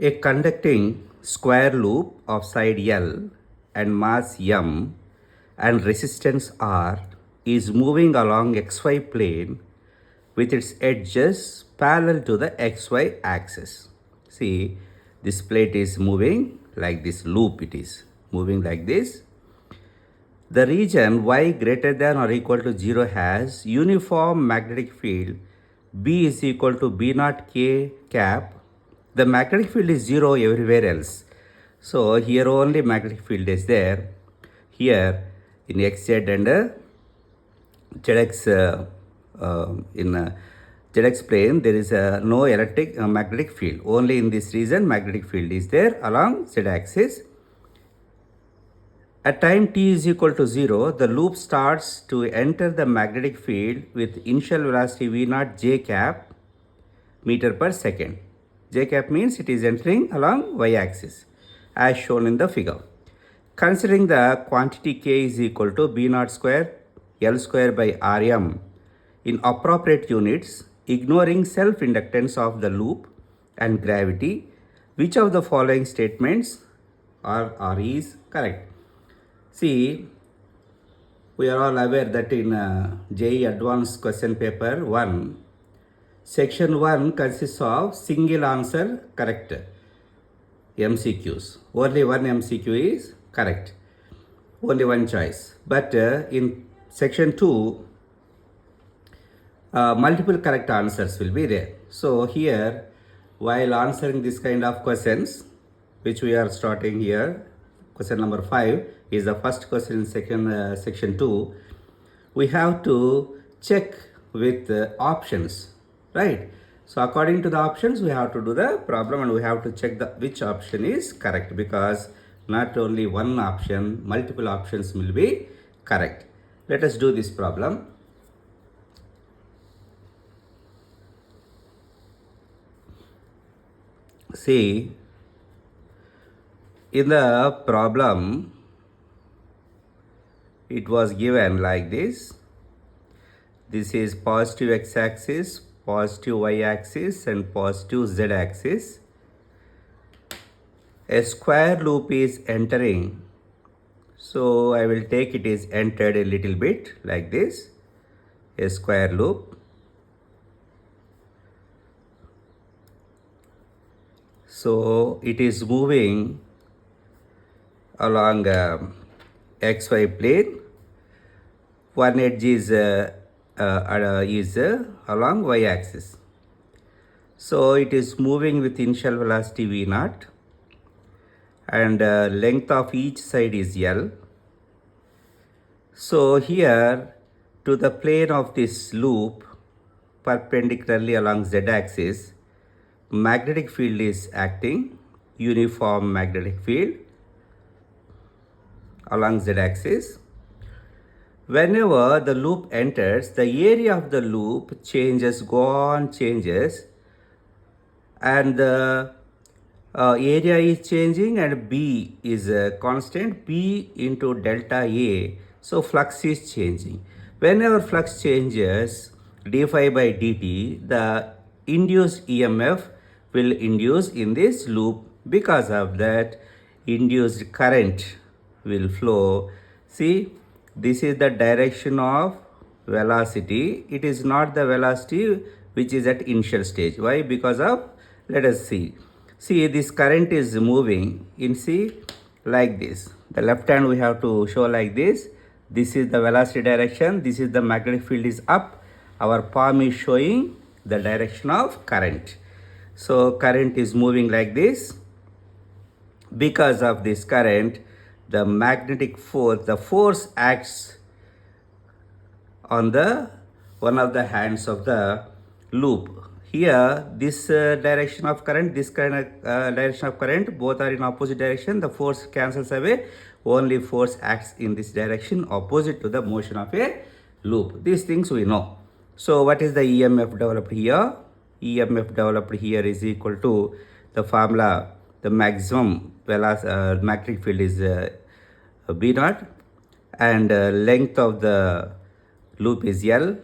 A conducting square loop of side L and mass M and resistance R is moving along xy plane with its edges parallel to the xy axis. See, this plate is moving like this loop, it is moving like this. The region y greater than or equal to 0 has uniform magnetic field B is equal to B naught K cap. The magnetic field is 0 everywhere else. So here only magnetic field is there. Here in xz and zx in zx plane there is no electric magnetic field. Only in this region magnetic field is there along z axis. At time t is equal to 0, the loop starts to enter the magnetic field with initial velocity v naught j cap meter per second. J cap means it is entering along y axis as shown in the figure. Considering the quantity k is equal to b naught square L square by Rm in appropriate units, ignoring self-inductance of the loop and gravity, which of the following statements are or is correct? See, we are all aware that in JEE Advanced Question Paper 1, Section 1 consists of single answer correct MCQs. Only one MCQ is correct. Only one choice. But in Section 2, multiple correct answers will be there. So here, while answering this kind of questions, which we are starting here, question number 5 is the first question in section 2. We have to check with options, right? So according to the options, we have to do the problem and we have to check which option is correct, because not only one option, multiple options will be correct. Let us do this problem. See, in the problem, it was given like this. This is positive x-axis, positive y-axis and positive z-axis. A square loop is entering. So I will take it is entered a little bit like this. A square loop. So it is moving along xy plane. One edge is along y-axis. So it is moving with initial velocity v naught and length of each side is L. So here to the plane of this loop perpendicularly along z-axis, magnetic field is acting, uniform magnetic field along z-axis. Whenever the loop enters, the area of the loop changes, and the area is changing and B is a constant, B into delta A. So flux is changing. Whenever flux changes, d phi by dt, the induced EMF will induce in this loop. Because of that, induced current will flow. See, this is the direction of velocity. It is not the velocity which is at initial stage. Why? Because of, let us see. See, this current is moving in, see, like this. The left hand we have to show like this. This is the velocity direction. This is the magnetic field is up. Our palm is showing the direction of current. So current is moving like this. Because of this current, the magnetic force, the force acts on the one of the hands of the loop. Here, this direction of current, this direction of current, both are in opposite direction. The force cancels away. Only force acts in this direction, opposite to the motion of a loop. These things we know. So what is the EMF developed here? EMF developed here is equal to the formula. The maximum magnetic field is B naught, and length of the loop is L,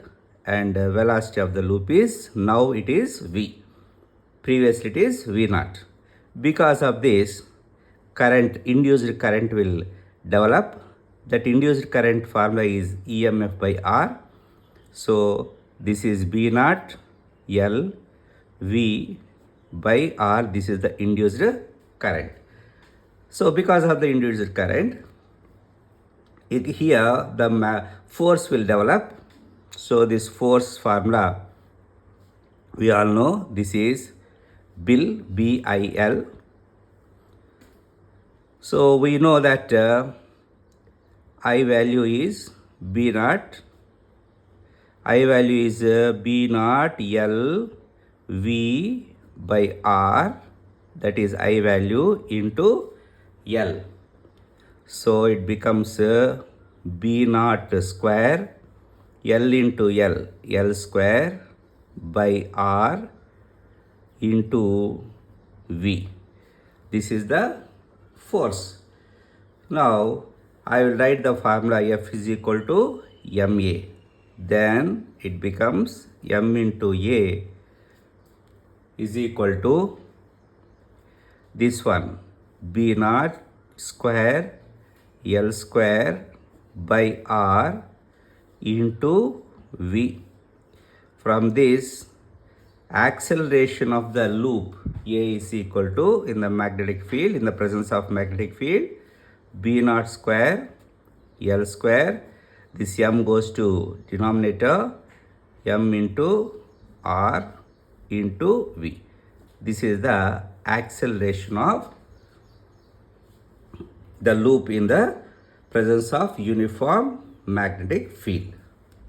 and velocity of the loop is, now it is V. Previously it is V naught. Because of this, current, induced current will develop. That induced current formula is EMF by R. So this is B naught L V by R. This is the induced current. So because of the induced current, here the force will develop. So this force formula, we all know this is BIL. So we know that I value is B naught. I value is B naught L V by R. That is I value into L. So it becomes B naught square L into L square by R into V. This is the force. Now I will write the formula F is equal to MA. Then it becomes M into A is equal to this one, B naught square L square by R into V. From this, acceleration of the loop A is equal to, in the magnetic field, in the presence of magnetic field, B naught square L square. This M goes to denominator, M into R into V. This is the acceleration of the loop in the presence of uniform magnetic field.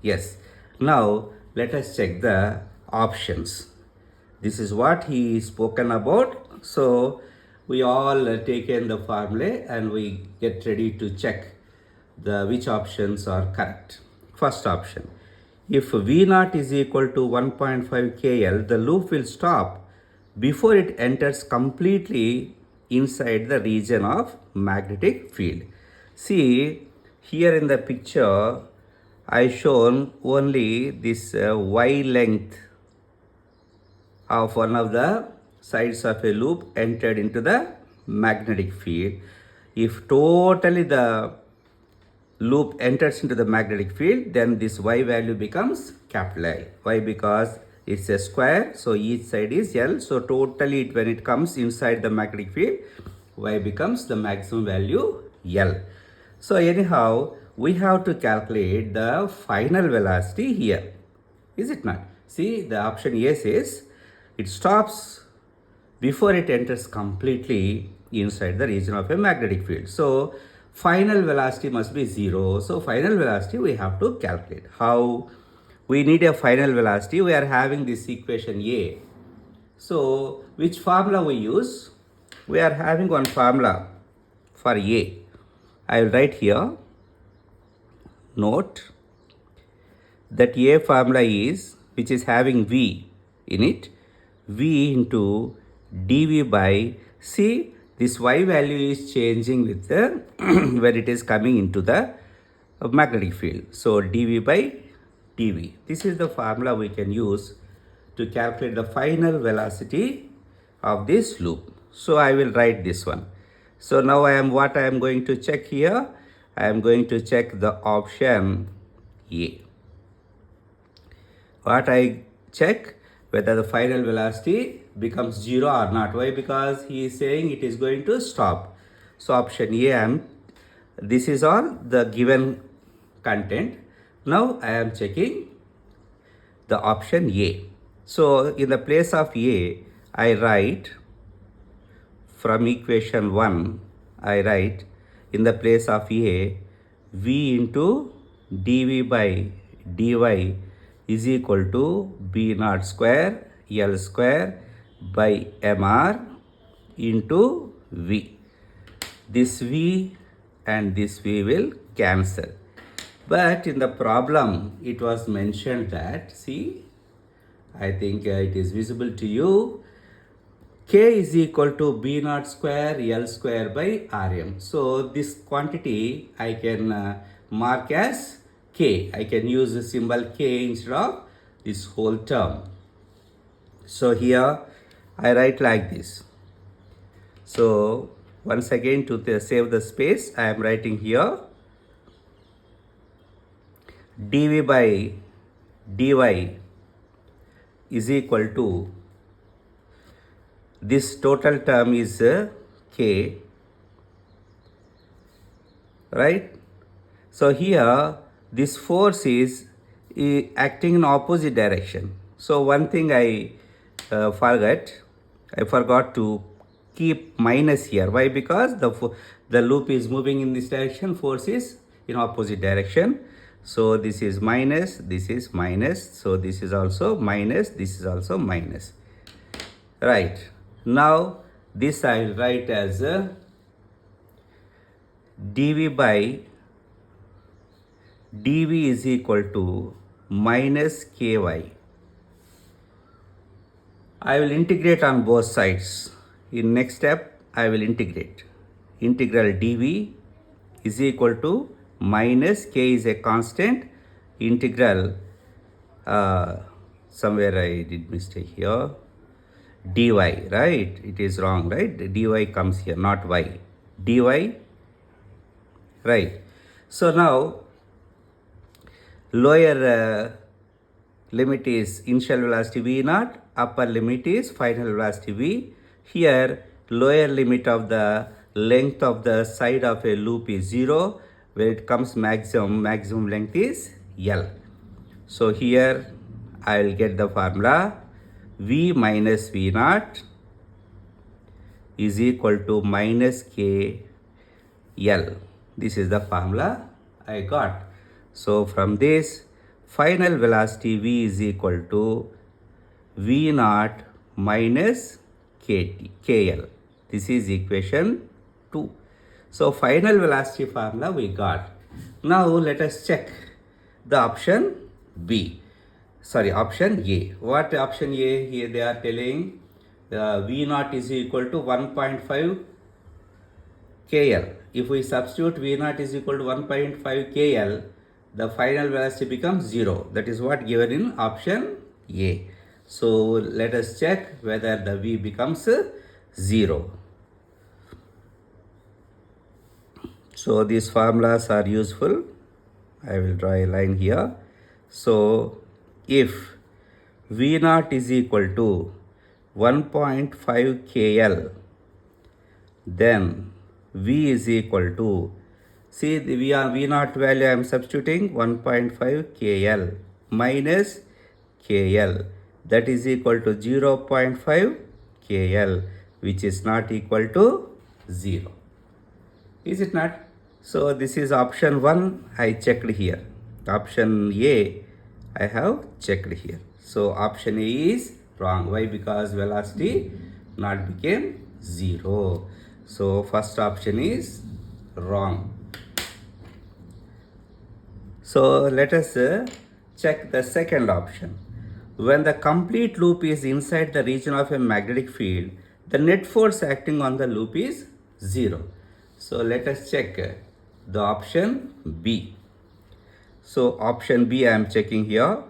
Yes. Now let us check the options. This is what he spoken about. So we all taken the formula and we get ready to check the which options are correct. First option, if V naught is equal to 1.5 KL, the loop will stop before it enters completely inside the region of magnetic field. See, here in the picture, I shown only this Y length of one of the sides of a loop entered into the magnetic field. If totally the loop enters into the magnetic field, then this Y value becomes capital I. Why? Because it's a square, so each side is L. So totally when it comes inside the magnetic field, Y becomes the maximum value L. So anyhow, we have to calculate the final velocity here. Is it not? See, the option A says it stops before it enters completely inside the region of a magnetic field. So final velocity must be 0. So final velocity we have to calculate. How? We need a final velocity. We are having this equation A. So which formula we use? We are having one formula for A. I will write here. Note that A formula is, which is having V in it, V into dV by, see, this Y value is changing with the when it is coming into the magnetic field. So dV by dV. This is the formula we can use to calculate the final velocity of this loop. So I will write this one. So now I am going to check here. I am going to check the option A. What I check? Whether the final velocity becomes 0 or not. Why? Because he is saying it is going to stop. So option A, this is all the given content. Now I am checking the option A. So in the place of A, I write from equation 1, I write in the place of A, V into dV by dy is equal to B naught square L square by MR into V. This V and this V will cancel. But in the problem, it was mentioned that, see, I think it is visible to you, K is equal to B naught square L square by Rm. So this quantity I can mark as K. I can use the symbol K instead of this whole term. So here I write like this. So once again, to save the space, I am writing here dv by dy is equal to, this total term is k, right? So here this force is acting in opposite direction. So one thing I forgot to keep minus here. Why? Because the loop is moving in this direction, force is in opposite direction. So this is minus, this is minus, so this is also minus, this is also minus. Right. Now this I will write as dv by dv is equal to minus ky. I will integrate on both sides. In next step, I will integrate. Integral dv is equal to minus k is a constant. Integral, somewhere I did mistake here. dy, right? It is wrong, right? dy comes here, not y. dy, right? So now, lower limit is initial velocity v naught, upper limit is final velocity v. Here lower limit of the length of the side of a loop is 0. When it comes maximum length is L. So here I will get the formula v minus v naught is equal to minus k L. This is the formula I got. So from this, final velocity v is equal to v naught minus kl. This is equation 2. So final velocity formula we got. Now let us check the option B. Sorry, option A. What option A? Here they are telling v naught is equal to 1.5 kl. If we substitute v naught is equal to 1.5 kl, the final velocity becomes 0. That is what given in option A. So let us check whether the v becomes 0. So these formulas are useful. I will draw a line here. So if v naught is equal to 1.5 kl, then v is equal to, see the v naught value I am substituting 1.5 kl minus kl, that is equal to 0.5 kl, which is not equal to 0. Is it not? So this is option 1 I checked here. Option A I have checked here. So option A is wrong. Why? Because velocity not became 0. So first option is wrong. So let us check the second option. When the complete loop is inside the region of a magnetic field, the net force acting on the loop is 0. So let us check the option B. So option B I am checking here.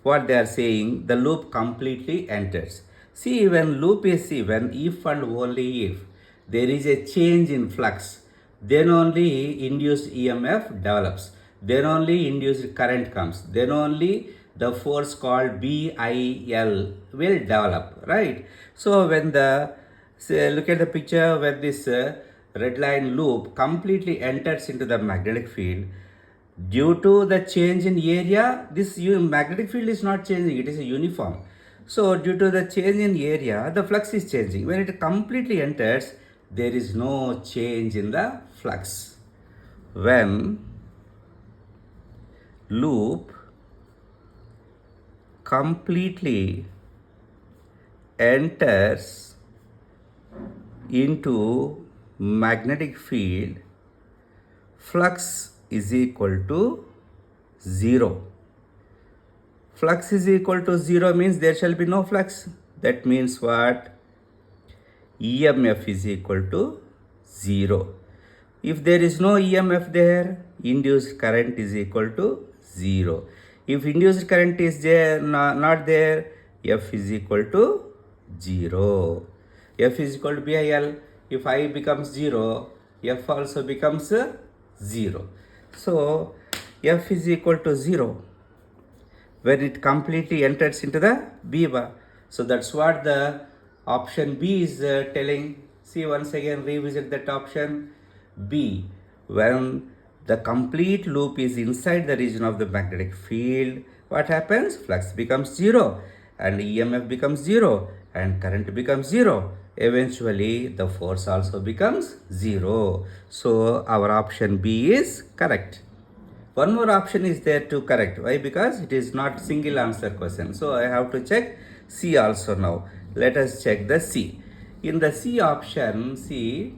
What they are saying, the loop completely enters. See, when loop is, when if and only if there is a change in flux, then only induced EMF develops. Then only induced current comes. Then only the force called BIL will develop, right? So when the, say, look at the picture where this red line loop completely enters into the magnetic field, due to the change in area, this magnetic field is not changing, it is a uniform. So due to the change in area, the flux is changing. When it completely enters, there is no change in the flux. When loop completely enters into magnetic field, flux is equal to 0. Flux is equal to 0 means there shall be no flux. That means what? EMF is equal to 0. If there is no EMF there, induced current is equal to 0. If induced current is there, not there, F is equal to 0. F is equal to BIL. If I becomes 0, F also becomes 0. So F is equal to 0 when it completely enters into the B bar. So that's what the option B is telling. See, once again revisit that option B. When the complete loop is inside the region of the magnetic field, what happens? Flux becomes 0 and EMF becomes 0 and current becomes 0. Eventually the force also becomes 0. So our option B is correct. One more option is there to correct. Why? Because it is not single answer question. So I have to check C also now. Let us check the C. In the C option, see,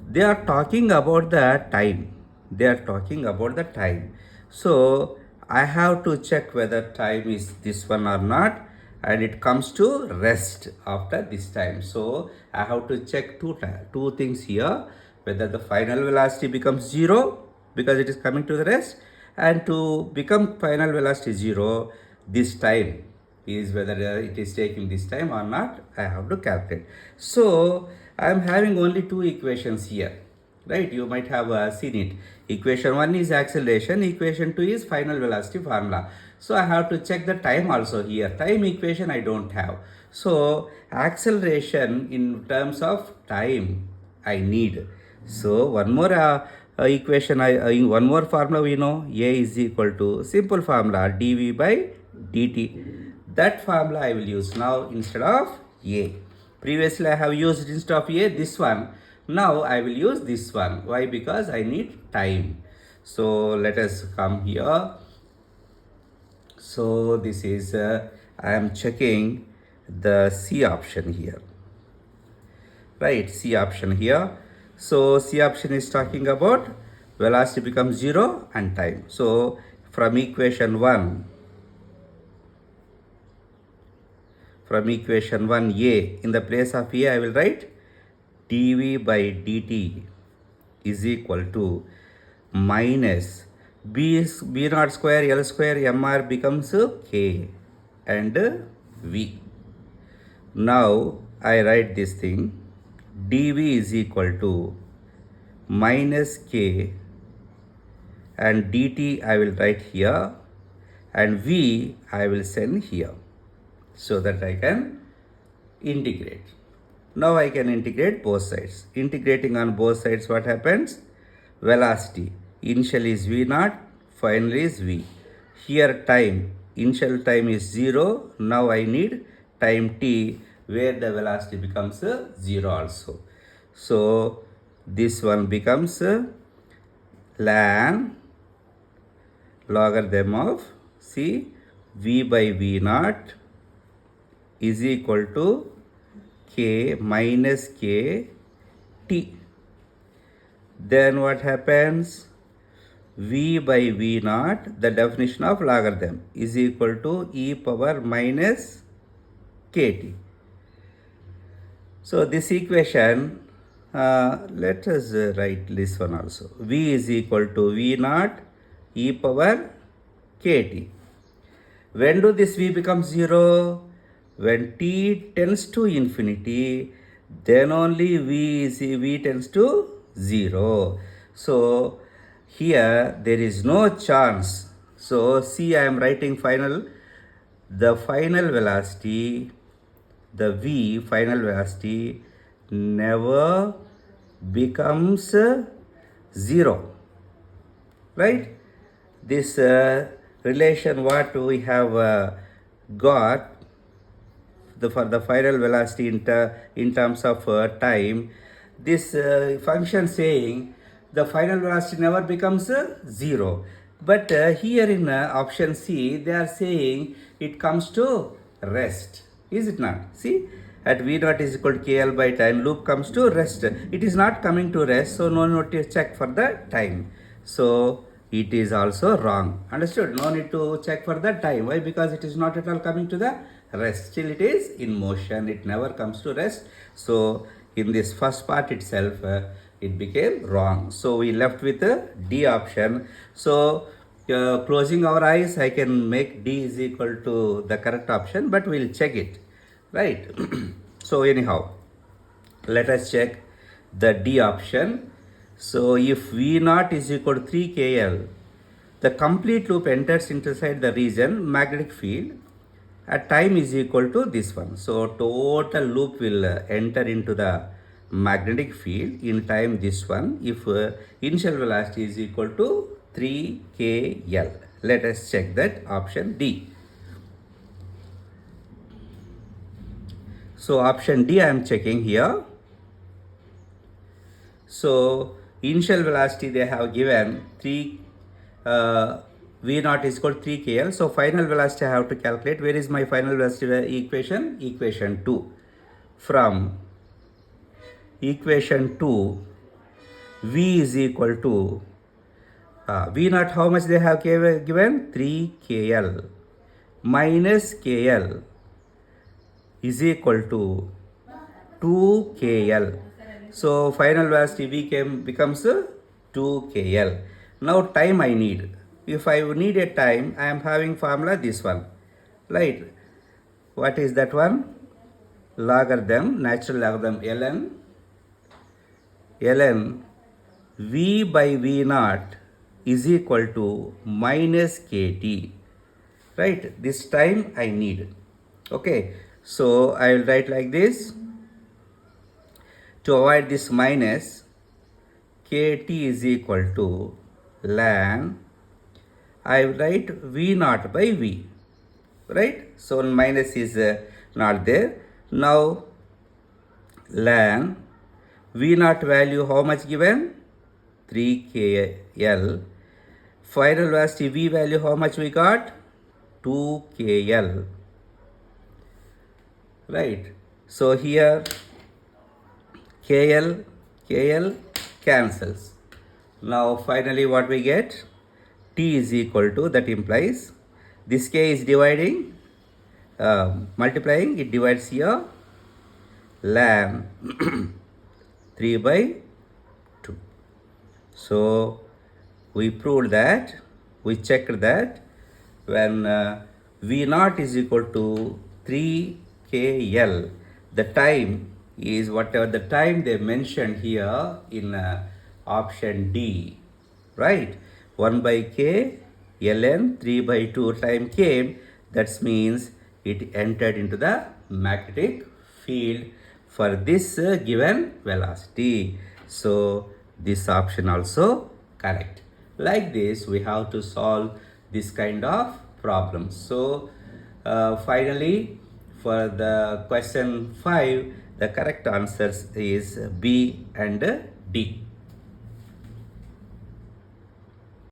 they are talking about the time. They are talking about the time. So I have to check whether time is this one or not, and it comes to rest after this time. So I have to check two things here, whether the final velocity becomes 0 because it is coming to the rest, and to become final velocity 0, this time is whether it is taking this time or not, I have to calculate. So I am having only two equations here, right? You might have seen it. Equation 1 is acceleration, equation 2 is final velocity formula. So I have to check the time also here. Time equation I don't have. So acceleration in terms of time I need. So one more equation, one more formula we know. A is equal to simple formula dV by dt. That formula I will use now instead of A. Previously I have used instead of A this one. Now I will use this one. Why? Because I need time. So let us come here. So this is I am checking the C option here. Right, C option here. So C option is talking about velocity becomes 0 and time. So from equation 1, A, in the place of A, I will write dV by dt is equal to minus B naught square L square MR becomes K and V. Now I write this thing, dV is equal to minus K and dt I will write here and V I will send here, so that I can integrate. Now I can integrate both sides. Integrating on both sides, what happens? Velocity. Initial is V naught, final is V. Here time, initial time is 0. Now I need time t where the velocity becomes 0 also. So this one becomes logarithm of V by V naught is equal to K minus K T. Then what happens? V by V naught, the definition of logarithm, is equal to e power minus kt. So this equation, let us write this one also. V is equal to V naught e power kt. When do this V become 0? When t tends to infinity, then only V tends to 0. So here there is no chance. So see, I am writing the final velocity, the V final velocity never becomes 0, right? This relation what we have got for the final velocity in terms of time, this function saying the final velocity never becomes 0. But here in option C, they are saying it comes to rest. Is it not? See, at V naught is equal to KL by time, loop comes to rest. It is not coming to rest, so no need to check for the time. So it is also wrong. Understood? No need to check for the time. Why? Because it is not at all coming to the rest. Still it is in motion. It never comes to rest. So in this first part itself, it became wrong. So we left with the D option. So closing our eyes, I can make D is equal to the correct option, but we'll check it, right? So anyhow, Let us check the D option. So if V naught is equal to 3 KL, the complete loop enters inside the region magnetic field at time is equal to this one. So total loop will enter into the magnetic field in time this one if initial velocity is equal to 3 KL. Let us check that option D. So option D I am checking here. So initial velocity they have given 3 V naught is equal to 3 KL. So final velocity I have to calculate. Where is my final velocity equation? Equation 2. From equation 2, V is equal to V naught how much they have given? 3 KL minus KL is equal to 2 KL. So final velocity becomes 2 KL. Now time I need. If I need a time, I am having formula this one. Right? What is that one? Logarithm, natural logarithm ln V by V naught is equal to minus KT. Right? This time I need. Okay. So I will write like this. To avoid this minus, KT is equal to ln, I write V naught by V, right? So minus is not there. Now ln V naught value how much given? 3 KL. Final velocity V value how much we got? 2 KL, right? So here KL cancels. Now finally what we get? T is equal to, that implies this K is dividing, multiplying, it divides here, ln 3 by 2. So we proved that, we checked that when V naught is equal to 3 KL, the time is whatever the time they mentioned here in option D, right? 1 by K ln 3 by 2 time came, that means it entered into the magnetic field for this given velocity. So this option also correct. Like this we have to solve this kind of problems. So finally for the question 5, the correct answers is B and D.